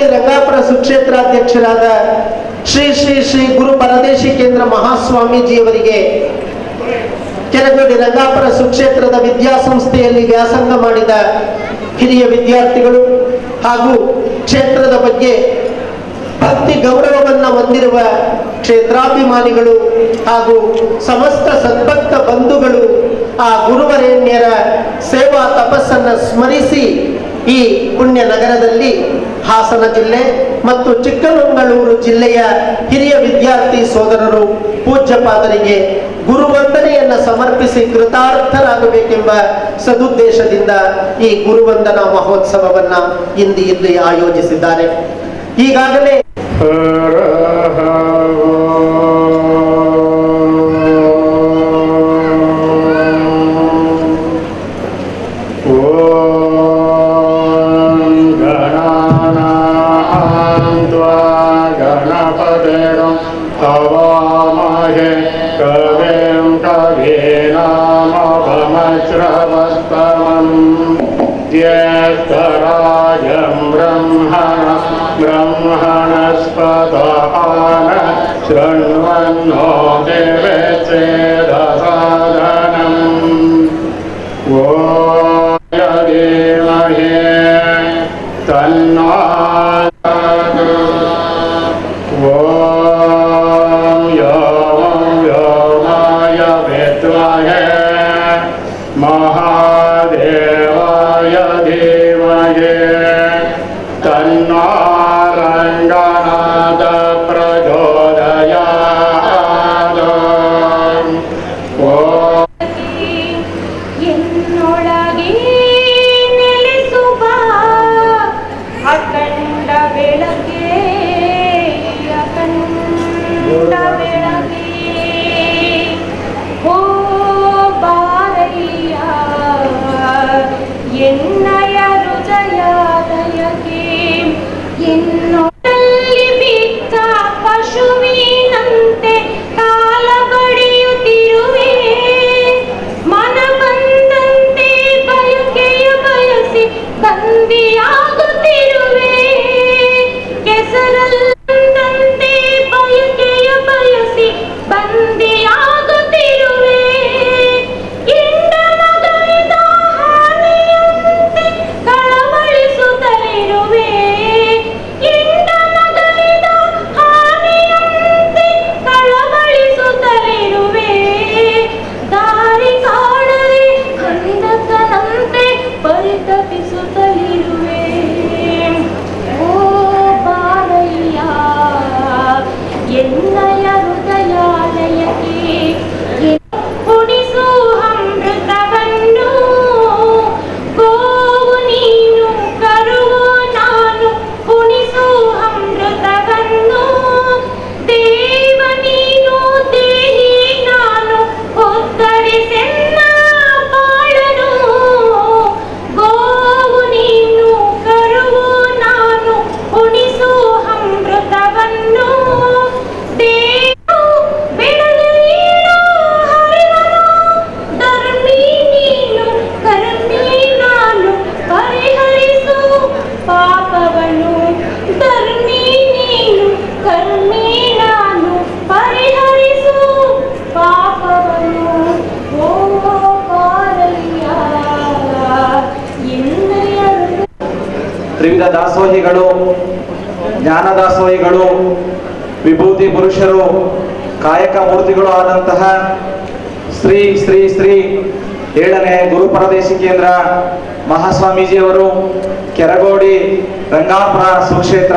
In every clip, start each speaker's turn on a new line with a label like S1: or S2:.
S1: ಕೆರಗೋಡಿ ರಂಗಾಪುರ ಸುಕ್ಷೇತ್ರಾಧ್ಯಕ್ಷರಾದ ಶ್ರೀ ಶ್ರೀ ಶ್ರೀ ಗುರು ಪರದೇಶಿ ಕೇಂದ್ರ ಮಹಾಸ್ವಾಮೀಜಿಯವರಿಗೆ ಕೆರಗೋಡಿ ರಂಗಾಪುರ ಸುಕ್ಷೇತ್ರದ ವಿದ್ಯಾಸಂಸ್ಥೆಯಲ್ಲಿ ವ್ಯಾಸಂಗ ಮಾಡಿದ ಹಿರಿಯ ವಿದ್ಯಾರ್ಥಿಗಳು ಹಾಗೂ ಕ್ಷೇತ್ರದ ಬಗ್ಗೆ ಭಕ್ತಿ ಗೌರವವನ್ನು ಹೊಂದಿರುವ ಕ್ಷೇತ್ರಾಭಿಮಾನಿಗಳು ಹಾಗೂ ಸಮಸ್ತ ಸದ್ಭಕ್ತ ಬಂಧುಗಳು ಆ ಗುರುವರೇಣ್ಯರ ಸೇವಾ ತಪಸ್ಸನ್ನು ಸ್ಮರಿಸಿ ಈ ಪುಣ್ಯ ನಗರದಲ್ಲಿ ಹಾಸನ ಜಿಲ್ಲೆ ಮತ್ತು ಚಿಕ್ಕಮಗಳೂರು ಜಿಲ್ಲೆಯ ಹಿರಿಯ ವಿದ್ಯಾರ್ಥಿ ಸೋದರರು ಪೂಜ್ಯಪಾದರಿಗೆ ಗುರುವಂದನೆಯನ್ನು ಸಮರ್ಪಿಸಿ ಕೃತಾರ್ಥರಾಗಬೇಕೆಂಬ ಸದುದ್ದೇಶದಿಂದ ಈ ಗುರುವಂದನಾ ಮಹೋತ್ಸವವನ್ನು ಇಂದು ಇಲ್ಲಿ ಆಯೋಜಿಸಿದ್ದಾರೆ. ಈಗಾಗಲೇ
S2: शृण्वन्नो देवसेदसादनम् ॐ धीमहि तन्नो ॐ व्योमाय विद्महे महादेवाय धीमहि तन्नो रङ्गनाथ
S3: ತ್ರಿವಿಧ ದಾಸೋಹಿಗಳು, ಜ್ಞಾನ ದಾಸೋಹಿಗಳು, ವಿಭೂತಿ ಪುರುಷರು, ಕಾಯಕ ಮೂರ್ತಿಗಳು ಆದಂತಹ ಶ್ರೀ ಶ್ರೀ ಶ್ರೀ 7ನೇ ಗುರು ಪರದೇಶಿ ಕೇಂದ್ರ ಮಹಾಸ್ವಾಮೀಜಿಯವರು ಕೆರಗೋಡಿ ರಂಗಾಪುರ ಸುಕ್ಷೇತ್ರ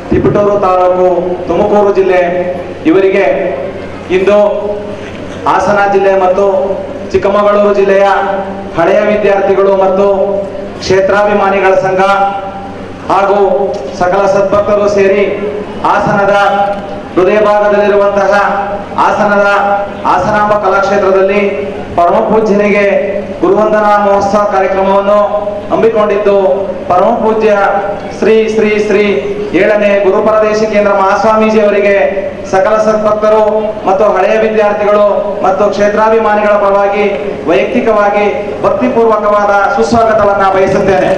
S3: ತಿಪಟೂರು ತಾಲೂಕು ತುಮಕೂರು ಜಿಲ್ಲೆ ಇವರಿಗೆ ಇಂದು ಹಾಸನ ಜಿಲ್ಲೆ ಮತ್ತು ಚಿಕ್ಕಮಗಳೂರು ಜಿಲ್ಲೆಯ ಹಳೆಯ ವಿದ್ಯಾರ್ಥಿಗಳು ಮತ್ತು ಕ್ಷೇತ್ರಾಭಿಮಾನಿಗಳ ಸಂಘ ಹಾಗೂ ಸಕಲ ಸದ್ಭಕ್ತರು ಸೇರಿ ಹಾಸನದ ಹೃದಯ ಭಾಗದಲ್ಲಿರುವಂತಹ ಹಾಸನಾಂಬ ಕಲಾಕ್ಷೇತ್ರದಲ್ಲಿ ಪರಮ ಪೂಜ್ಯನಿಗೆ ಗುರುವಂದನಾ ಮಹೋತ್ಸವ ಕಾರ್ಯಕ್ರಮವನ್ನು ಹಮ್ಮಿಕೊಂಡಿದ್ದು ಪರಮ ಪೂಜ್ಯ ಶ್ರೀ ಶ್ರೀ ಶ್ರೀ 7ನೇ ಗುರು ಪರದೇಶಿ ಕೇಂದ್ರ ಮಹಾಸ್ವಾಮೀಜಿ ಅವರಿಗೆ ಸಕಲ ಸದ್ಭಕ್ತರು ಮತ್ತು ಹಳೆಯ ವಿದ್ಯಾರ್ಥಿಗಳು ಮತ್ತು ಕ್ಷೇತ್ರಾಭಿಮಾನಿಗಳ ಪರವಾಗಿ ವೈಯಕ್ತಿಕವಾಗಿ ಭಕ್ತಿಪೂರ್ವಕವಾದ ಸುಸ್ವಾಗತವನ್ನ ಬಯಸುತ್ತೇನೆ.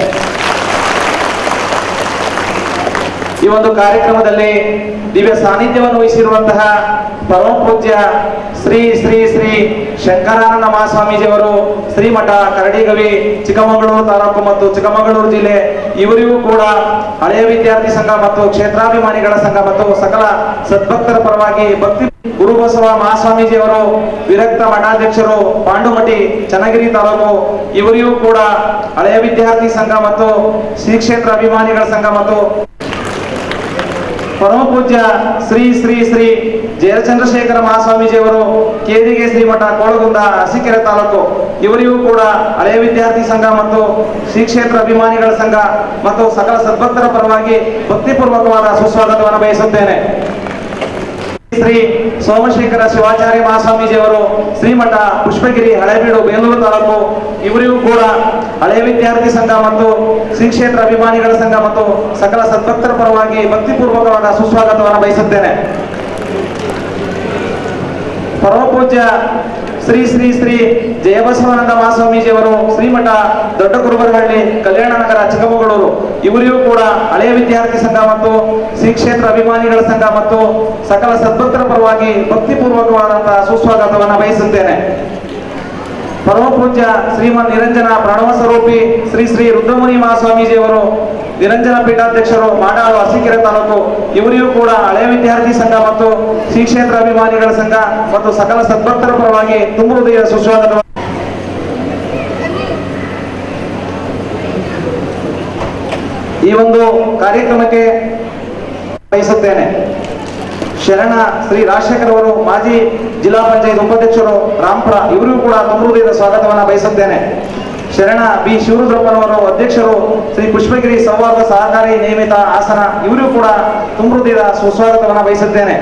S3: ಈ ಒಂದು ಕಾರ್ಯಕ್ರಮದಲ್ಲಿ ದಿವ್ಯ ಸಾನ್ನಿಧ್ಯವನ್ನು ವಹಿಸಿರುವಂತಹ ಪರಮ ಪೂಜ್ಯ ಶ್ರೀ ಶ್ರೀ ಶ್ರೀ ಶಂಕರಾನಂದ ಮಹಾಸ್ವಾಮೀಜಿಯವರು ಶ್ರೀಮಠ ಕರಡಿಗವಿ ಚಿಕ್ಕಮಗಳೂರು ತಾಲೂಕು ಮತ್ತು ಚಿಕ್ಕಮಗಳೂರು ಜಿಲ್ಲೆ, ಇವರಿಗೂ ಕೂಡ ಹಳೆಯ ವಿದ್ಯಾರ್ಥಿ ಸಂಘ ಮತ್ತು ಕ್ಷೇತ್ರಾಭಿಮಾನಿಗಳ ಸಂಘ ಮತ್ತು ಸಕಲ ಸದ್ಭಕ್ತರ ಪರವಾಗಿ ಭಕ್ತಿ ಗುರುಬಸವ ಮಹಾಸ್ವಾಮೀಜಿಯವರು ವಿರಕ್ತ ಮಠಾಧ್ಯಕ್ಷರು ಪಾಂಡುಮಟ್ಟಿ ಚನ್ನಗಿರಿ ತಾಲೂಕು, ಇವರಿಗೂ ಕೂಡ ಹಳೆಯ ವಿದ್ಯಾರ್ಥಿ ಸಂಘ ಮತ್ತು ಶ್ರೀ ಕ್ಷೇತ್ರ ಅಭಿಮಾನಿಗಳ ಸಂಘ ಮತ್ತು ಪರಮ ಪೂಜ್ಯ ಶ್ರೀ ಶ್ರೀ ಶ್ರೀ ಜಯಚಂದ್ರಶೇಖರ ಮಹಾಸ್ವಾಮೀಜಿಯವರು ಕೇದಿಗೆ ಶ್ರೀಮಠ ಕೋಳಗುಂದ ಅರಸೀಕೆರೆ ತಾಲೂಕು, ಇವರಿಗೂ ಕೂಡ ಹಳೆಯ ವಿದ್ಯಾರ್ಥಿ ಸಂಘ ಮತ್ತು ಶ್ರೀ ಕ್ಷೇತ್ರ ಅಭಿಮಾನಿಗಳ ಸಂಘ ಮತ್ತು ಸಕಲ ಸದ್ಭಕ್ತರ ಪರವಾಗಿ ಭಕ್ತಿಪೂರ್ವಕವಾದ ಸುಸ್ವಾಗತವನ್ನು ಬಯಸುತ್ತೇನೆ. ಶ್ರೀ ಸೋಮಶೇಖರ ಶಿವಾಚಾರ್ಯ ಮಹಾಸ್ವಾಮೀಜಿಯವರು ಶ್ರೀಮಠ ಪುಷ್ಪಗಿರಿ ಹಳೆಬೀಡು ಬೇಲೂರು ತಾಲೂಕು, ಇವರಿಗೂ ಕೂಡ ಹಳೆಯ ವಿದ್ಯಾರ್ಥಿ ಸಂಘ ಮತ್ತು ಶ್ರೀ ಕ್ಷೇತ್ರ ಅಭಿಮಾನಿಗಳ ಸಂಘ ಮತ್ತು ಸಕಲ ಸದ್ಭಕ್ತರ ಪರವಾಗಿ ಭಕ್ತಿಪೂರ್ವಕವಾದ ಸುಸ್ವಾಗತವನ್ನು ಬಯಸುತ್ತೇನೆ. ಪರಮ ಪೂಜ್ಯ ಶ್ರೀ ಶ್ರೀ ಶ್ರೀ ಜಯಬಸವಾನಂದ ಮಹಾಸ್ವಾಮೀಜಿಯವರು ಶ್ರೀಮಠ ದೊಡ್ಡ ಕುರುಬರಹಳ್ಳಿ ಕಲ್ಯಾಣ ನಗರ ಚಿಕ್ಕಮಗಳೂರು, ಇವರಿಗೂ ಕೂಡ ಹಳೆಯ ವಿದ್ಯಾರ್ಥಿ ಸಂಘ ಮತ್ತು ಶ್ರೀ ಕ್ಷೇತ್ರ ಅಭಿಮಾನಿಗಳ ಸಂಘ ಮತ್ತು ಸಕಲ ಸದ್ಭಕ್ತರ ಪರವಾಗಿ ಭಕ್ತಿಪೂರ್ವಕವಾದಂತಹ ಸುಸ್ವಾಗತವನ್ನು ಬಯಸುತ್ತೇನೆ. ಪರಮ ಪೂಜ್ಯ ಶ್ರೀಮನ್ ನಿರಂಜನ ಪ್ರಣವ ಸ್ವರೂಪಿ ಶ್ರೀ ಶ್ರೀ ರುದ್ರಮುನಿ ಮಹಾಸ್ವಾಮೀಜಿಯವರು ನಿರಂಜನ ಪೀಠಾಧ್ಯಕ್ಷರು ಮಾಡಾಳು ಅರಸೀಕೆರೆ ತಾಲೂಕು, ಇವರಿಗೂ ಕೂಡ ಹಳೆಯ ವಿದ್ಯಾರ್ಥಿ ಸಂಘ ಮತ್ತು ಶ್ರೀ ಕ್ಷೇತ್ರ ಅಭಿಮಾನಿಗಳ ಸಂಘ ಮತ್ತು ಸಕಲ ಸದ್ಭಕ್ತರ ಪರವಾಗಿ ತುಂಬ ಹೃದಯ ಸುಸ್ವಾಗತ. ಈ ಒಂದು ಕಾರ್ಯಕ್ರಮಕ್ಕೆ ಬಯಸುತ್ತೇನೆ. ಶರಣ ಶ್ರೀ ರಾಜಶೇಖರ್ ಅವರು ಮಾಜಿ ಜಿಲ್ಲಾ ಪಂಚಾಯತ್ ಉಪಾಧ್ಯಕ್ಷರು ರಾಂಪುರ, ಇವರಿಗೂ ಕೂಡ ತುಂಬ ಹೃದಯದ ಸ್ವಾಗತವನ್ನು ಬಯಸುತ್ತೇನೆ. ಶರಣ ಬಿ ಶಿವರುದ್ರಪ್ಪನವರು ಅಧ್ಯಕ್ಷರು ಶ್ರೀ ಪುಷ್ಪಗಿರಿ ಸೌಹಾರ್ದ ಸಹಕಾರಿ ನೇಮಿತ ಹಾಸನ, ಇವರಿಗೂ ಕೂಡ ತುಂಬ ಹೃದಯದ ಸುಸ್ವಾಗತವನ್ನು ಬಯಸುತ್ತೇನೆ.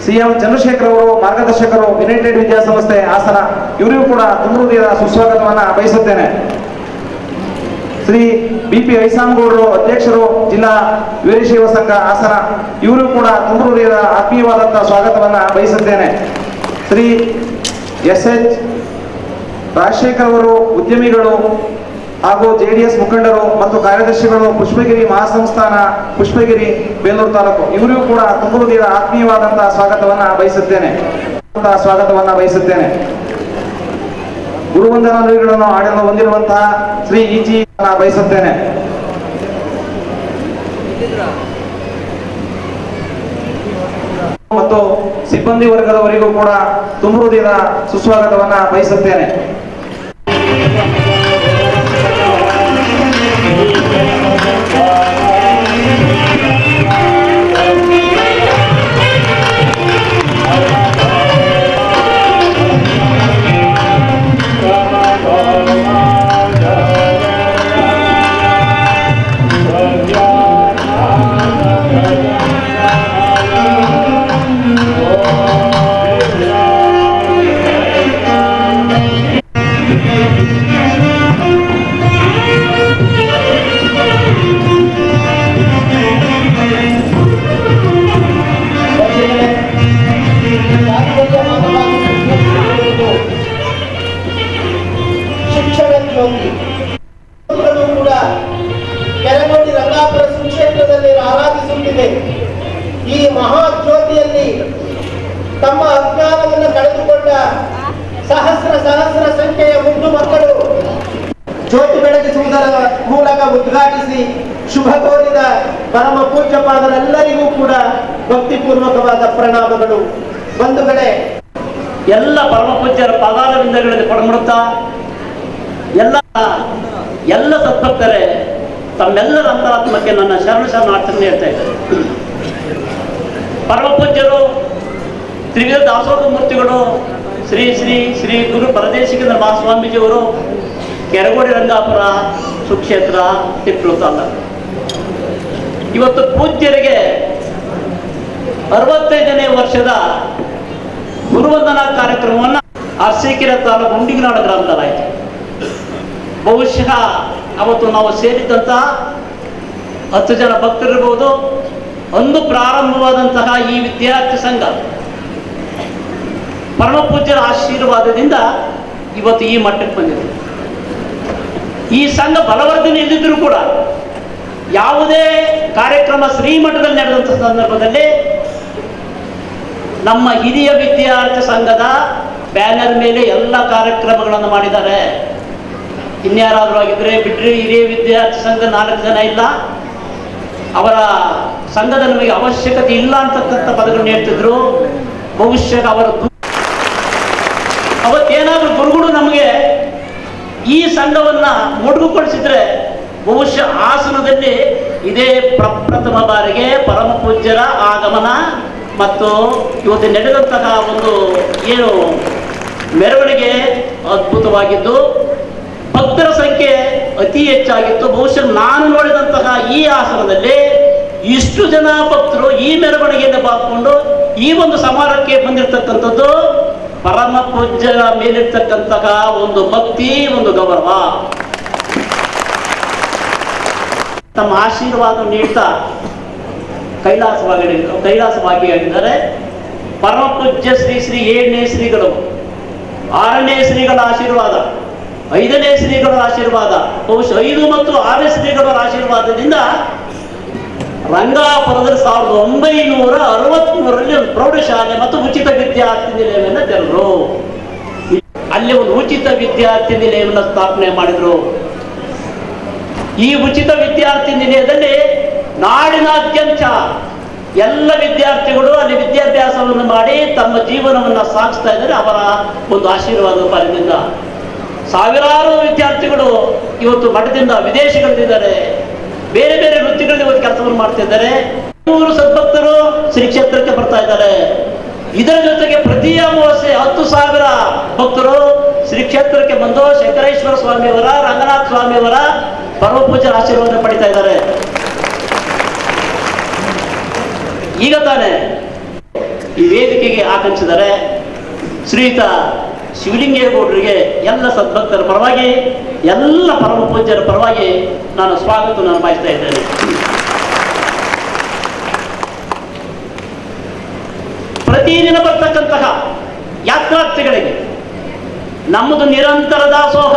S3: ಸಿಎಂ ಚಂದ್ರಶೇಖರ್ ಅವರು ಮಾರ್ಗದರ್ಶಕರು ಯುನೈಟೆಡ್ ವಿದ್ಯಾಸಂಸ್ಥೆ ಹಾಸನ, ಇವರಿಗೂ ಕೂಡ ತುಂಬ ಹೃದಯದ ಸುಸ್ವಾಗತವನ್ನು ಬಯಸುತ್ತೇನೆ. ಶ್ರೀ ಬಿಪಿ ಐಸಾಂಗೌಡರು ಅಧ್ಯಕ್ಷರು ಜಿಲ್ಲಾ ವೀರಶೈವ ಸಂಘ ಹಾಸನ, ಇವರು ಕೂಡ ತುಂಬ ಹೃದಯದ ಆತ್ಮೀಯವಾದಂತಹ ಸ್ವಾಗತವನ್ನು ಬಯಸುತ್ತೇನೆ. ಶ್ರೀ ಎಸ್.ಎಚ್. ರಾಜಶೇಖರ್ ಅವರು ಉದ್ಯಮಿಗಳು ಹಾಗೂ JDS ಮುಖಂಡರು ಮತ್ತು ಕಾರ್ಯದರ್ಶಿಗಳು ಪುಷ್ಪಗಿರಿ ಮಹಾಸಂಸ್ಥಾನ ಪುಷ್ಪಗಿರಿ ಬೇಲೂರು ತಾಲೂಕು, ಇವರಿಗೂ ಕೂಡ ತುಂಬ ಹೃದಯದ ಆತ್ಮೀಯವಾದಂತಹ ಸ್ವಾಗತವನ್ನು ಬಯಸುತ್ತೇನೆ. ಗುರುವಂದನಾ ನುಡಿಗಳನ್ನು ಆಡಲು ಹೊಂದಿರುವಂತಹ ಶ್ರೀ ಇಜಿ ಬಯಸುತ್ತೇನೆ. ಮತ್ತು ಸಿಬ್ಬಂದಿ ವರ್ಗದವರಿಗೂ ಕೂಡ ತುಂಬ ಹೃದಯದ ಸುಸ್ವಾಗತವನ್ನ ಬಯಸುತ್ತೇನೆ.
S1: ಕೂಡ ಕೆರಗೋಡಿ ರಂಗಾಪುರ ಸುಕ್ಷೇತ್ರದಲ್ಲಿ ಆರಾಧಿಸುತ್ತಿದೆ. ಈ ಮಹಾಜ್ಯೋತಿಯಲ್ಲಿ ತಮ್ಮ ಅಜ್ಞಾನವನ್ನು ಕಳೆದುಕೊಂಡ ಸಹಸ್ರ ಸಂಖ್ಯೆಯ ಮುದ್ದು ಮಕ್ಕಳು ಜ್ಯೋತಿ ಬೆಳಗಿಸುವುದರ ಮೂಲಕ ಉದ್ಘಾಟಿಸಿ ಶುಭ ಕೋರಿದ ಪರಮ ಪೂಜ್ಯಪಾದರೆಲ್ಲರಿಗೂ ಕೂಡ ಭಕ್ತಿಪೂರ್ವಕವಾದ ಪ್ರಣಾಮಗಳು. ಬಂಧುಗಳೇ,
S4: ಎಲ್ಲ ಪರಮ ಪೂಜ್ಯರ ಪಾದಾರವಿಂದಗಳಲ್ಲಿ ಪಡಮಡುತ್ತಾ ಎಲ್ಲ ಸದ್ಭಕ್ತರೇ ತಮ್ಮೆಲ್ಲರ ಅಂತರಾತ್ಮಕ್ಕೆ ನನ್ನ ಶರಣಾರ್ಥನೆ ಹೇಳ್ತಾ ಇದ್ದಾರೆ. ಪರಮ ಪೂಜ್ಯರು ತ್ರಿವಿಧ ದಾಸೋಹ ಮೂರ್ತಿಗಳು ಶ್ರೀ ಶ್ರೀ ಶ್ರೀ ಗುರು ಪರದೇಶಿಕೇಂದ್ರ ಮಹಾಸ್ವಾಮೀಜಿಯವರು ಕೆರಗೋಡಿ ರಂಗಾಪುರ ಸುಕ್ಷೇತ್ರ ತಿಪ್ಪಲು ತಾಲೂಕು. ಇವತ್ತು ಪೂಜ್ಯರಿಗೆ 65ನೇ ವರ್ಷದ ಗುರುವಂದನಾ ಕಾರ್ಯಕ್ರಮವನ್ನು ಅರಸೀಕೆರೆ ತಾಲೂಕು ಹುಂಡಿಗನಾಡ ಗ್ರಾಮದಲ್ಲಾಯಿತು. ಬಹುಶಃ ಅವತ್ತು ನಾವು ಸೇರಿದಂತಹ 10 ಜನ ಭಕ್ತರಿರ್ಬೋದು. ಅಂದು ಪ್ರಾರಂಭವಾದಂತಹ ಈ ವಿದ್ಯಾರ್ಥಿ ಸಂಘ ಪರಮ ಪೂಜ್ಯರ ಆಶೀರ್ವಾದದಿಂದ ಇವತ್ತು ಈ ಮಟ್ಟಕ್ಕೆ ಬಂದಿದೆ. ಈ ಸಂಘ ಬಲವರ್ಧನೆ ಇಲ್ಲದಿದ್ರೂ ಕೂಡ ಯಾವುದೇ ಕಾರ್ಯಕ್ರಮ ಶ್ರೀಮಠದಲ್ಲಿ ನಡೆದಂಥ ಸಂದರ್ಭದಲ್ಲಿ ನಮ್ಮ ಹಿರಿಯ ವಿದ್ಯಾರ್ಥಿ ಸಂಘದ ಬ್ಯಾನರ್ ಮೇಲೆ ಎಲ್ಲ ಕಾರ್ಯಕ್ರಮಗಳನ್ನು ಮಾಡಿದ್ದಾರೆ. ಇನ್ಯಾರಾದರೂ ಆಗಿದ್ರೆ ಬಿಟ್ರೆ ಹಿರಿಯ ವಿದ್ಯಾರ್ಥಿ ಸಂಘ 4 ಜನ ಇಲ್ಲ, ಅವರ ಸಂಘದ ನಮಗೆ ಅವಶ್ಯಕತೆ ಇಲ್ಲ ಅಂತಕ್ಕಂಥ ಪದಗಳನ್ನು ಹೇಳ್ತಿದ್ರು. ಬಹುಶಃ ಅವತ್ತೇನಾದ್ರೂ ಗುರುಗಳು ನಮಗೆ ಈ ಸಂಘವನ್ನ ಮೊಟಕುಗೊಳಿಸಿದ್ರೆ ಬಹುಶಃ ಹಾಸನದಲ್ಲಿ ಇದೇ ಪ್ರಪ್ರಥಮ ಬಾರಿಗೆ ಪರಮ ಪೂಜ್ಯರ ಆಗಮನ ಮತ್ತು ಇವತ್ತು ನಡೆದಂತಹ ಒಂದು ಏನು ಮೆರವಣಿಗೆ ಅದ್ಭುತವಾಗಿದ್ದು, ಭಕ್ತರ ಸಂಖ್ಯೆ ಅತಿ ಹೆಚ್ಚಾಗಿತ್ತು. ಬಹುಶಃ ನಾನು ನೋಡಿದಂತಹ ಈ ಹಾಸನದಲ್ಲಿ ಇಷ್ಟು ಜನ ಭಕ್ತರು ಈ ಮೆರವಣಿಗೆಯನ್ನು ಬಾಕೊಂಡು ಈ ಒಂದು ಸಮಾರಂಭಕ್ಕೆ ಬಂದಿರತಕ್ಕಂಥದ್ದು ಪರಮ ಪೂಜ್ಯರ ಮೇಲಿರ್ತಕ್ಕಂತಹ ಒಂದು ಭಕ್ತಿ, ಒಂದು ಗೌರವ. ತಮ್ಮ ಆಶೀರ್ವಾದ ನೀಡ್ತಾ ಕೈಲಾಸವಾಗಿದ್ದಾರೆ ಪರಮ ಪೂಜ್ಯ ಶ್ರೀ ಶ್ರೀ 7ನೇ ಶ್ರೀಗಳು, 6ನೇ ಶ್ರೀಗಳ ಆಶೀರ್ವಾದ, 5ನೇ ಶ್ರೀಗಳ ಆಶೀರ್ವಾದ, ಬಹುಶಃ 5 ಮತ್ತು 6ನೇ ಶ್ರೀಗಳ ಆಶೀರ್ವಾದದಿಂದ ರಂಗಾಪುರದಲ್ಲಿ 1963ರಲ್ಲಿ ಒಂದು ಪ್ರೌಢಶಾಲೆ ಮತ್ತು ಉಚಿತ ವಿದ್ಯಾರ್ಥಿ ನಿಲಯವನ್ನು ತೆರೆದರು. ಅಲ್ಲಿ ಒಂದು ಉಚಿತ ವಿದ್ಯಾರ್ಥಿ ನಿಲಯವನ್ನು ಸ್ಥಾಪನೆ ಮಾಡಿದ್ರು. ಈ ಉಚಿತ ವಿದ್ಯಾರ್ಥಿ ನಿಲಯದಲ್ಲಿ ನಾಡಿನಾದ್ಯಂತ ಎಲ್ಲ ವಿದ್ಯಾರ್ಥಿಗಳು ಅಲ್ಲಿ ವಿದ್ಯಾಭ್ಯಾಸವನ್ನು ಮಾಡಿ ತಮ್ಮ ಜೀವನವನ್ನು ಸಾಗಿಸ್ತಾ ಇದ್ದಾರೆ ಅವರ ಒಂದು ಆಶೀರ್ವಾದದ ಫಲದಿಂದ. ಸಾವಿರಾರು ವಿದ್ಯಾರ್ಥಿಗಳು ಇವತ್ತು ಮಠದಿಂದ ವಿದೇಶಗಳಲ್ಲಿದ್ದಾರೆ, ಬೇರೆ ಬೇರೆ ವೃತ್ತಿಗಳಲ್ಲಿ ಇವತ್ತು ಕೆಲಸವನ್ನು ಮಾಡ್ತಿದ್ದಾರೆ. 100 ಸದ್ಭಕ್ತರು ಶ್ರೀ ಕ್ಷೇತ್ರಕ್ಕೆ ಬರ್ತಾ ಇದ್ದಾರೆ. ಇದರ ಜೊತೆಗೆ ಪ್ರತಿ ಅಮಾವಾಸ್ಯೆ 10,000 ಭಕ್ತರು ಶ್ರೀ ಕ್ಷೇತ್ರಕ್ಕೆ ಬಂದು ಶಂಕರೇಶ್ವರ ಸ್ವಾಮಿಯವರ, ರಂಗನಾಥ ಸ್ವಾಮಿಯವರ ಪರಮ ಪೂಜ್ಯರ ಆಶೀರ್ವಾದ ಪಡಿತಾ ಇದ್ದಾರೆ. ಈಗ ತಾನೇ ಈ ವೇದಿಕೆಗೆ ಆಕಾಂಕ್ಷಿಸಿದರೆ ಶ್ರೀಯುತ ಶಿವಲಿಂಗೇಗೌಡರಿಗೆ ಎಲ್ಲ ಸದ್ಭಕ್ತರ ಪರವಾಗಿ, ಎಲ್ಲ ಪರಮ ಪೂಜ್ಯರ ಪರವಾಗಿ ನಾನು ಸ್ವಾಗತವನ್ನು ಬಯಸ್ತಾ ಇದ್ದೇನೆ. ಪ್ರತಿದಿನ ಬರ್ತಕ್ಕಂತಹ ಯಾತ್ರಾರ್ಥಿಗಳಿಗೆ ನಮ್ಮದು ನಿರಂತರ ದಾಸೋಹ.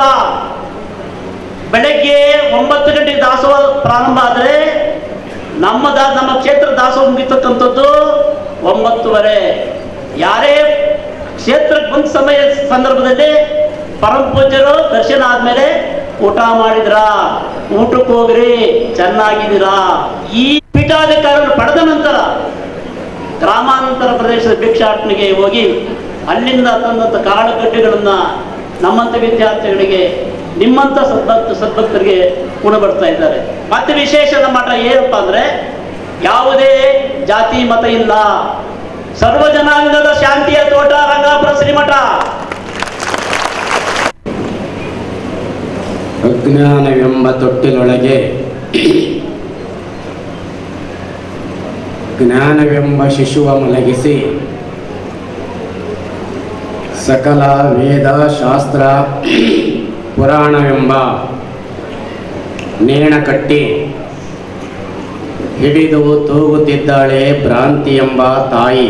S4: ಬೆಳಗ್ಗೆ 9 ಗಂಟೆಗೆ ದಾಸೋಹ ಪ್ರಾರಂಭ ಆದರೆ ನಮ್ಮ ಕ್ಷೇತ್ರ ದಾಸೋಹ ಮುಗಿತಕ್ಕಂಥದ್ದು 9:30. ಯಾರೇ ಕ್ಷೇತ್ರಕ್ಕೆ ಬಂದ ಸಂದರ್ಭದಲ್ಲಿ ಪರಮ ಪೂಜ್ಯರು ದರ್ಶನ ಆದ್ಮೇಲೆ ಊಟ ಮಾಡಿದ್ರ, ಊಟಕ್ಕೆ ಹೋಗ್ರಿ, ಚೆನ್ನಾಗಿದ್ದೀರಾ. ಈ ಪೀಠಾಧಿಕಾರವನ್ನು ಪಡೆದ ನಂತರ ಗ್ರಾಮಾಂತರ ಪ್ರದೇಶದ ಭಿಕ್ಷಾಟನೆಗೆ ಹೋಗಿ ಅಲ್ಲಿಂದ ತಂದಂಥ ಕಾಳುಗಡ್ಡೆಗಳನ್ನ ನಮ್ಮಂಥ ವಿದ್ಯಾರ್ಥಿಗಳಿಗೆ, ನಿಮ್ಮಂಥ ಸದ್ಭಕ್ತರಿಗೆ ಉಣಬಡ್ತಾ ಇದ್ದಾರೆ. ಮತ್ತೆ ವಿಶೇಷದ ಮಠ ಏನಪ್ಪ ಅಂದ್ರೆ ಯಾವುದೇ ಜಾತಿ ಮತ ಇಲ್ಲ, ಸರ್ವ ಜನಾಂಗದ ಶಾಂತಿಯ ತೋಟ ರಂಗಾಪುರ ಶ್ರೀಮಠ.
S5: ಅಜ್ಞಾನವೆಂಬ ತೊಟ್ಟಿಲೊಳಗೆ ಜ್ಞಾನವೆಂಬ ಶಿಶುವ ಮಲಗಿಸಿ ಸಕಲ ವೇದ ಶಾಸ್ತ್ರ ಪುರಾಣವೆಂಬ ನೇಣ ಕಟ್ಟಿ ಹಿಡಿದು ತೂಗುತ್ತಿದ್ದಾಳೆ ಭ್ರಾಂತಿ ಎಂಬ ತಾಯಿ.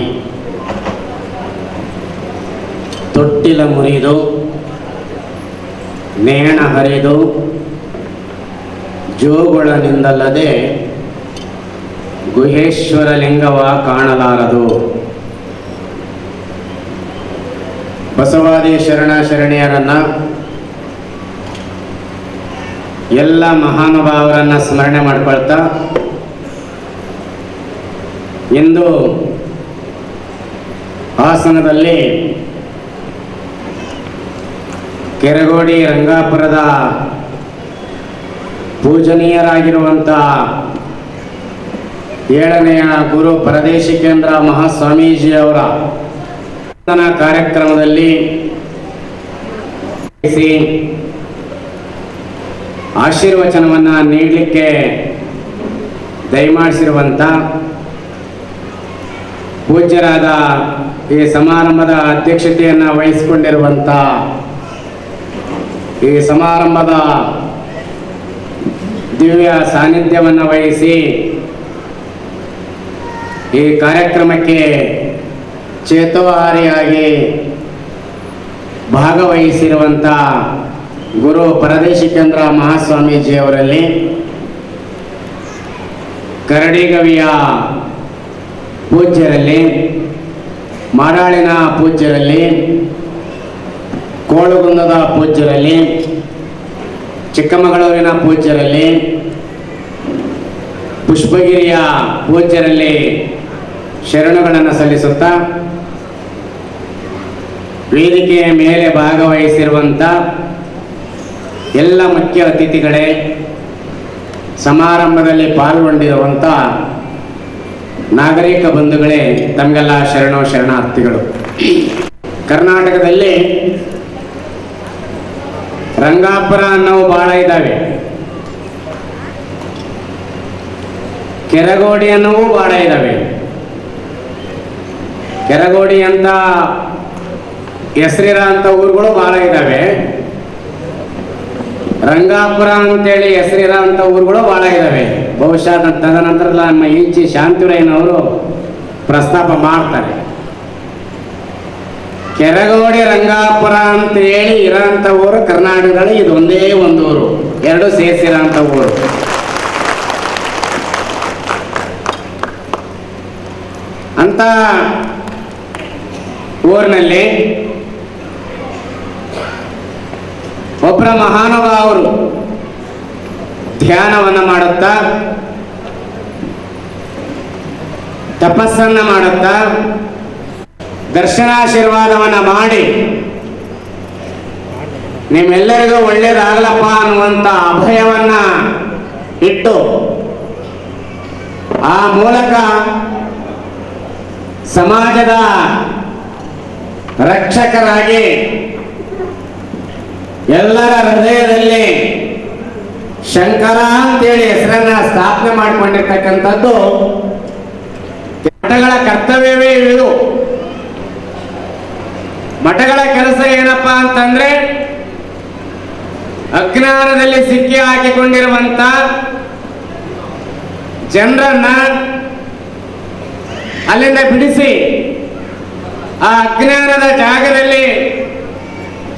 S5: ತೊಟ್ಟಿಲ ಮುರಿದು ನೇಣ ಹರಿದು ಜೋಗುಳನಿಂದಲ್ಲದೆ ಗುಹೇಶ್ವರ ಲಿಂಗವ ಕಾಣಲಾರದು. ಬಸವಾದಿ ಶರಣೆಯರನ್ನ, ಎಲ್ಲ ಮಹಾನುಭಾವರನ್ನ ಸ್ಮರಣೆ ಮಾಡ್ಕೊಳ್ತಾ ಇಂದು ಹಾಸನದಲ್ಲಿ ಕೆರಗೋಡಿ ರಂಗಾಪುರದ ಪೂಜನೀಯರಾಗಿರುವಂಥ 7ನೆಯ ಗುರು ಪರದೇಶಿಕೇಂದ್ರ ಮಹಾಸ್ವಾಮೀಜಿಯವರ ಕಾರ್ಯಕ್ರಮದಲ್ಲಿ ಆಶೀರ್ವಚನವನ್ನು ನೀಡಲಿಕ್ಕೆ ದಯಮಾಡಿಸಿರುವಂಥ ಪೂಜ್ಯರಾದ ಈ ಸಮಾರಂಭದ ಅಧ್ಯಕ್ಷತೆಯನ್ನು ವಹಿಸಿಕೊಂಡಿರುವಂಥ, ಈ ಸಮಾರಂಭದ ದಿವ್ಯ ಸಾನ್ನಿಧ್ಯವನ್ನು ವಹಿಸಿ ಈ ಕಾರ್ಯಕ್ರಮಕ್ಕೆ ಚೇತೋಹಾರಿಯಾಗಿ ಭಾಗವಹಿಸಿರುವಂಥ ಗುರು ಪರದೇಶಿಕೇಂದ್ರ ಮಹಾಸ್ವಾಮೀಜಿಯವರಲ್ಲಿ ಕರಡಿಗವಿಯ ಪೂಜ್ಯರಲ್ಲಿ, ಮಾಡಾಳಿನ ಪೂಜ್ಯರಲ್ಲಿ, ಕೋಳುಗುಂದದ ಪೂಜ್ಯರಲ್ಲಿ, ಚಿಕ್ಕಮಗಳೂರಿನ ಪೂಜ್ಯರಲ್ಲಿ, ಪುಷ್ಪಗಿರಿಯ ಪೂಜ್ಯರಲ್ಲಿ ಶರಣುಗಳನ್ನು ಸಲ್ಲಿಸುತ್ತಾ, ವೇದಿಕೆಯ ಮೇಲೆ ಭಾಗವಹಿಸಿರುವಂಥ ಎಲ್ಲ ಮುಖ್ಯ ಅತಿಥಿಗಳೇ, ಸಮಾರಂಭದಲ್ಲಿ ಪಾಲ್ಗೊಂಡಿರುವಂಥ ನಾಗರಿಕ ಬಂಧುಗಳೇ, ತಮಗೆಲ್ಲ ಶರಣಾರ್ಥಿಗಳು. ಕರ್ನಾಟಕದಲ್ಲಿ ರಂಗಾಪುರ ಅನ್ನೋವು ಬಹಳ ಇದ್ದಾವೆ, ಕೆರಗೋಡಿ ಅನ್ನೋವು ಬಹಳ ಇದ್ದಾವೆ. ಕೆರಗೋಡಿ ಅಂತ ಹೆಸರಿರೋ ಅಂಥ ಊರುಗಳು ಬಹಳ ಇದ್ದಾವೆ. ರಂಗಾಪುರ ಅಂತೇಳಿ ಹೆಸರಿರೋ ಅಂಥ ಊರುಗಳು ಬಹಳ ಇದ್ದಾವೆ. ಬಹುಶಃ ತದನಂತರ ನಮ್ಮ ಈಚಿ ಶಾಂತಿರಾಯನವರು ಪ್ರಸ್ತಾಪ ಮಾಡ್ತಾರೆ. ಕೆರಗೋಡಿ ರಂಗಾಪುರ ಅಂತ ಹೇಳಿ ಇರೋಂಥ ಊರು ಕರ್ನಾಟಕದಲ್ಲಿ ಇದು ಒಂದೇ ಒಂದು ಊರು, ಎರಡು ಸೇರಿಸಿರೋಂಥ ಊರು. ಅಂತ ಊರಿನಲ್ಲಿ ಒಬ್ಬರ ಮಹಾನುಭಾವರು ಧ್ಯಾನವನ್ನು ಮಾಡುತ್ತಾ, ತಪಸ್ಸನ್ನ ಮಾಡುತ್ತಾ, ದರ್ಶನಾಶೀರ್ವಾದವನ್ನು ಮಾಡಿ ನಿಮ್ಮೆಲ್ಲರಿಗೂ ಒಳ್ಳೇದಾಗಲಪ್ಪ ಅನ್ನುವಂಥ ಅಭಯವನ್ನ ಇಟ್ಟು ಆ ಮೂಲಕ ಸಮಾಜದ ರಕ್ಷಕರಾಗಿ ಎಲ್ಲರ ಹೃದಯದಲ್ಲಿ ಶಂಕರ ಅಂತೇಳಿ ಹೆಸರನ್ನ ಸ್ಥಾಪನೆ ಮಾಡಿಕೊಂಡಿರ್ತಕ್ಕಂಥದ್ದು ಮಠಗಳ ಕರ್ತವ್ಯವೇ ಇದು. ಮಠಗಳ ಕೆಲಸ ಏನಪ್ಪಾ ಅಂತಂದ್ರೆ, ಅಜ್ಞಾನದಲ್ಲಿ ಸಿಕ್ಕಿ ಹಾಕಿಕೊಂಡಿರುವಂತ ಜನರನ್ನ ಅಲ್ಲಿಂದ ಬಿಡಿಸಿ ಆ ಅಜ್ಞಾನದ ಜಾಗದಲ್ಲಿ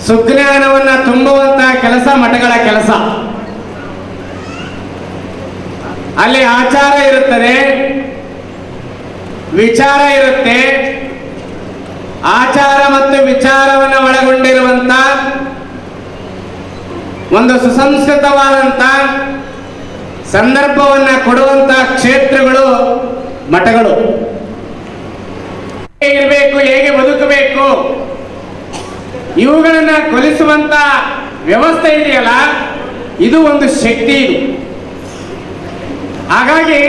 S5: ಸುಜ್ಞಾನವನ್ನ ತುಂಬುವಂತಹ ಕೆಲಸ ಮಠಗಳ ಕೆಲಸ. ಅಲ್ಲಿ ಆಚಾರ ಇರುತ್ತದೆ, ವಿಚಾರ ಇರುತ್ತೆ. ಆಚಾರ ಮತ್ತು ವಿಚಾರವನ್ನು ಒಳಗೊಂಡಿರುವಂತ ಒಂದು ಸುಸಂಸ್ಕೃತವಾದಂತ ಸಂದರ್ಭವನ್ನ ಕೊಡುವಂತ ಕ್ಷೇತ್ರಗಳು ಮಠಗಳು. ಹೇಗಿರಬೇಕು, ಹೇಗೆ ಬದುಕಬೇಕು, ಇವುಗಳನ್ನ ಕೊಲಿಸುವಂತ ವ್ಯವಸ್ಥೆ ಇದೆಯಲ್ಲ, ಇದು ಒಂದು ಶಕ್ತಿ. ಇದು ಹಾಗಾಗಿ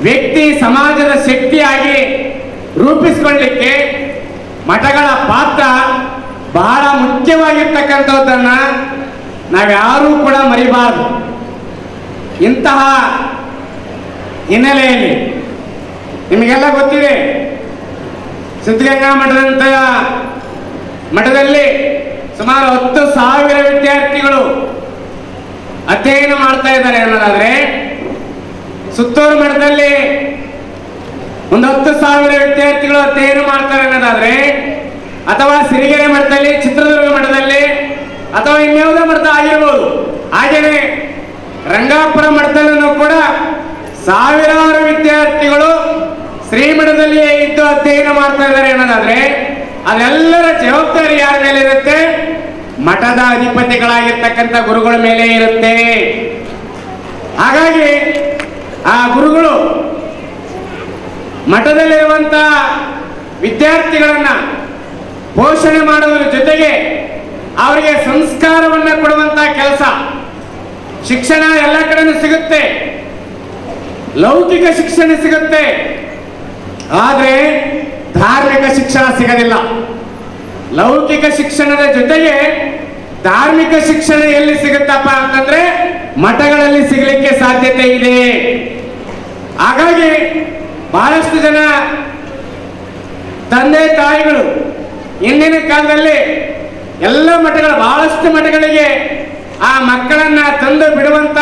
S5: ವ್ಯಕ್ತಿ ಸಮಾಜದ ಶಕ್ತಿಯಾಗಿ ರೂಪಿಸಿಕೊಳ್ಳಲಿಕ್ಕೆ ಮಠಗಳ ಪಾತ್ರ ಬಹಳ ಮುಖ್ಯವಾಗಿರ್ತಕ್ಕಂಥದ್ದನ್ನ ನಾವ್ಯಾರೂ ಕೂಡ ಮರಿಬಾರದು. ಇಂತಹ ಹಿನ್ನೆಲೆಯಲ್ಲಿ ನಿಮಗೆಲ್ಲ ಗೊತ್ತಿದೆ, ಸಿದ್ಧಗಂಗಾ ಮಠದಲ್ಲಿ ಸುಮಾರು 10,000 ವಿದ್ಯಾರ್ಥಿಗಳು ಅಧ್ಯಯನ ಮಾಡ್ತಾ ಇದ್ದಾರೆ ಅನ್ನೋದಾದ್ರೆ, ಸುತ್ತೂರು ಮಠದಲ್ಲಿ ಒಂದು 10,000 ವಿದ್ಯಾರ್ಥಿಗಳು ಅಧ್ಯಯನ ಮಾಡ್ತಾರೆ ಅನ್ನೋದಾದ್ರೆ, ಅಥವಾ ಸಿರಿಗೆರೆ ಮಠದಲ್ಲಿ, ಚಿತ್ರದುರ್ಗ ಮಠದಲ್ಲಿ, ಅಥವಾ ಇನ್ಯಾವುದೋ ಮಠ ಆಗಿರ್ಬೋದು. ಹಾಗೇನೆ ರಂಗಾಪುರ ಮಠದಲ್ಲೂ ಕೂಡ ಸಾವಿರಾರು ವಿದ್ಯಾರ್ಥಿಗಳು ಶ್ರೀಮಠದಲ್ಲಿಯೇ ಇದ್ದು ಅಧ್ಯಯನ ಮಾಡ್ತಾ ಇದ್ದಾರೆ ಅನ್ನೋದಾದ್ರೆ, ಅದೆಲ್ಲರ ಜವಾಬ್ದಾರಿ ಯಾರ ಮೇಲೆ ಇರುತ್ತೆ? ಮಠದ ಅಧಿಪತಿಗಳಾಗಿರ್ತಕ್ಕಂಥ ಗುರುಗಳ ಮೇಲೆ ಇರುತ್ತೆ. ಹಾಗಾಗಿ ಆ ಗುರುಗಳು ಮಠದಲ್ಲಿರುವಂತ ವಿದ್ಯಾರ್ಥಿಗಳನ್ನ ಪೋಷಣೆ ಮಾಡುವುದರ ಜೊತೆಗೆ ಅವರಿಗೆ ಸಂಸ್ಕಾರವನ್ನ ಕೊಡುವಂತ ಕೆಲಸ. ಶಿಕ್ಷಣ ಎಲ್ಲ ಕಡೆನೂ ಸಿಗುತ್ತೆ, ಲೌಕಿಕ ಶಿಕ್ಷಣ ಸಿಗುತ್ತೆ, ಆದ್ರೆ ಧಾರ್ಮಿಕ ಶಿಕ್ಷಣ ಸಿಗೋದಿಲ್ಲ. ಲೌಕಿಕ ಶಿಕ್ಷಣದ ಜೊತೆಗೆ ಧಾರ್ಮಿಕ ಶಿಕ್ಷಣ ಎಲ್ಲಿ ಸಿಗುತ್ತಪ್ಪ ಅಂತಂದ್ರೆ ಮಠಗಳಲ್ಲಿ ಸಿಗಲಿಕ್ಕೆ ಸಾಧ್ಯತೆ ಇದೆ. ಹಾಗಾಗಿ ಬಹಳಷ್ಟು ಜನ ತಂದೆ ತಾಯಿಗಳು ಇಂದಿನ ಕಾಲದಲ್ಲಿ ಎಲ್ಲ ಮಠಗಳ, ಬಹಳಷ್ಟು ಮಠಗಳಿಗೆ ಆ ಮಕ್ಕಳನ್ನ ತಂದು ಬಿಡುವಂತ